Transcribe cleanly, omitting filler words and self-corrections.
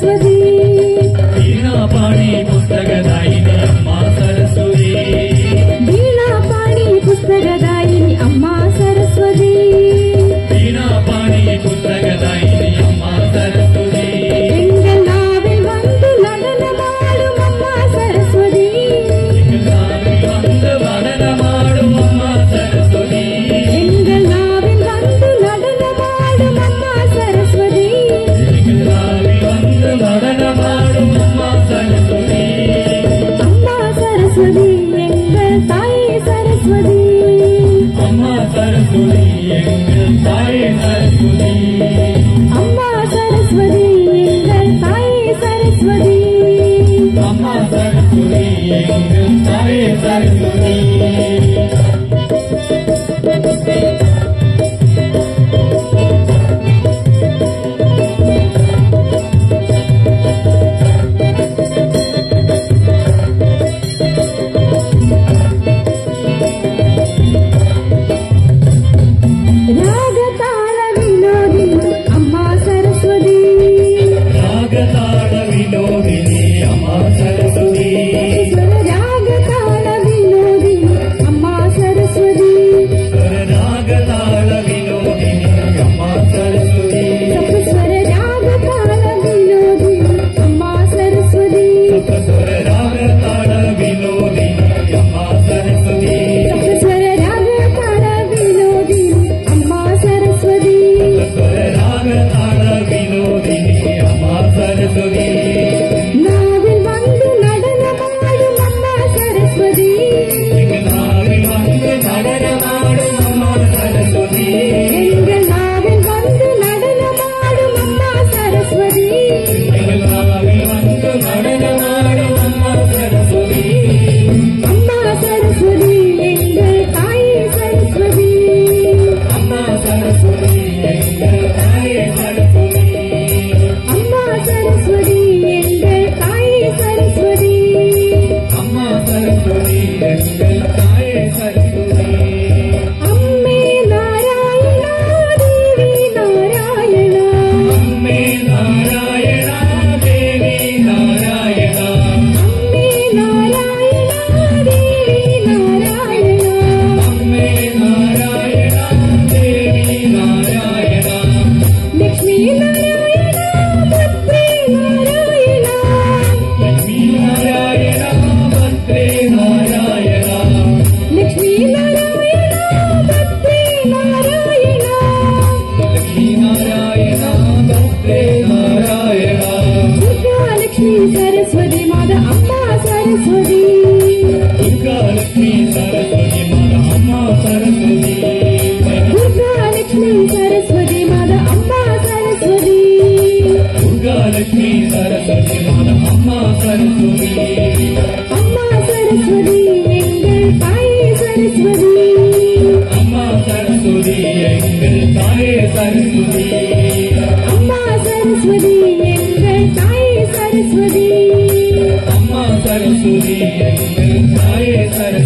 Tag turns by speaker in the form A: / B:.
A: सरस्वती
B: वीणा पाणी पुस्तकदायिनी अम्मा सरस्वती
A: वीणा पाणी पुस्तकदायिनी अम्मा सरस्वती
B: वीणा पाणी पुस्तकदायिनी अम्मा सरस्वती
A: எங்கள் நாவில் வந்து நடனமாடும் அம்மா சரஸ்வதி
B: எங்கள் நாவில் வந்து நடனமாடும் அம்மா சரஸ்வதி
A: எங்கள் நாவில் வந்து நடனமாடும் அம்மா சரஸ்வதி
B: எங்கள் நாவில் வந்து நடனமாடும் அம்மா சரஸ்வதி
A: அம்மா சரஸ்வதி எங்கள் தாயே சரஸ்வதி
B: அம்மா சரஸ்வதி எங்கள் தாயே சரஸ்வதி
A: அம்மா சரஸ்வதி எங்கள் தாயே சரஸ்வதி
B: அம்மா சரஸ்வதி எங்கள் தாயே சரஸ்வதி
A: ராகதாள வினோதினி அம்மா சரஸ்வதி
B: ராகதாள வினோதினி அம்மா சரஸ்வதி
A: ராகதாள வினோதினி அம்மா சரஸ்வதி
B: ராகதாள வினோதினி அம்மா சரஸ்வதி
A: சப்தஸ்வர ராகதாள வினோதினி அம்மா சரஸ்வதி
B: சப்தஸ்வர ராகதாள வினோதினி அம்மா சரஸ்வதி
A: சப்தஸ்வர ராகதாள வினோதினி அம்மா சரஸ்வதி
B: சப்தஸ்வர ராகதாள வினோதினி அம்மா சரஸ்வதி
A: நாவில் வந்து நடனமாடும் அம்மா சரஸ்வதி
B: எங்கள் நாவில் வந்து நடனமாடும் அம்மா சரஸ்வதி
A: எங்கள் நாவில் வந்து நடனமாடும் அம்மா சரஸ்வதி
B: எங்கள் நாவில் வந்து நடனமாடும் அம்மா சரஸ்வதி
A: அம்மா சரஸ்வதி எங்கள் தாயே சரஸ்வதி
B: அம்மா சரஸ்வதி எங்கள் தாயே சரஸ்வதி
A: அம்மா சரஸ்வதி எங்கள் தாயே சரஸ்வதி
B: அம்மா சரஸ்வதி எங்கள் தாயே சரஸ்வதி
A: அம்மே நாராயணா தேவி நாராயணா
B: அம்மே நாராயணா தேவி நாராயணா
A: அம்மே நாராயணா தேவி நாராயணா
B: அம்மே நாராயணா தேவி நாராயணா
A: லக்ஷ்மி நாராயணா பத்ரே நாராயணா
B: லக்ஷ்மி நாராயணா பத்ரே நாராயணா
A: லக்ஷ்மி நாராயணா பத்ரே நாராயணா
B: லக்ஷ்மி நாராயணா பத்ரே நாராயணா
A: துர்கா லக்ஷ்மி சரஸ்வதி மாத அம்மா சரஸ்வதி
B: துர்கா லக்ஷ்மி சரஸ்வதி மாதா அம்மா சரஸ்வதி
A: துர்கா லக்ஷ்மி சரஸ்வதி மாத அம்மா சரஸ்வதி
B: துர்கா லக்ஷ்மி சரஸ்வதி மாதா அம்மா சரஸ்வதி
A: அம்மா சரஸ்வதி எங்கள் தாயே சரஸ்வதி
B: அம்மா சரஸ்வதி எங்கள் தாயே சரஸ்வதி
A: அம்மா சரஸ்வதி எங்கள் தாயே சரஸ்வதி
B: அம்மா சரஸ்வதி எங்கள் தாயே சரஸ்வதி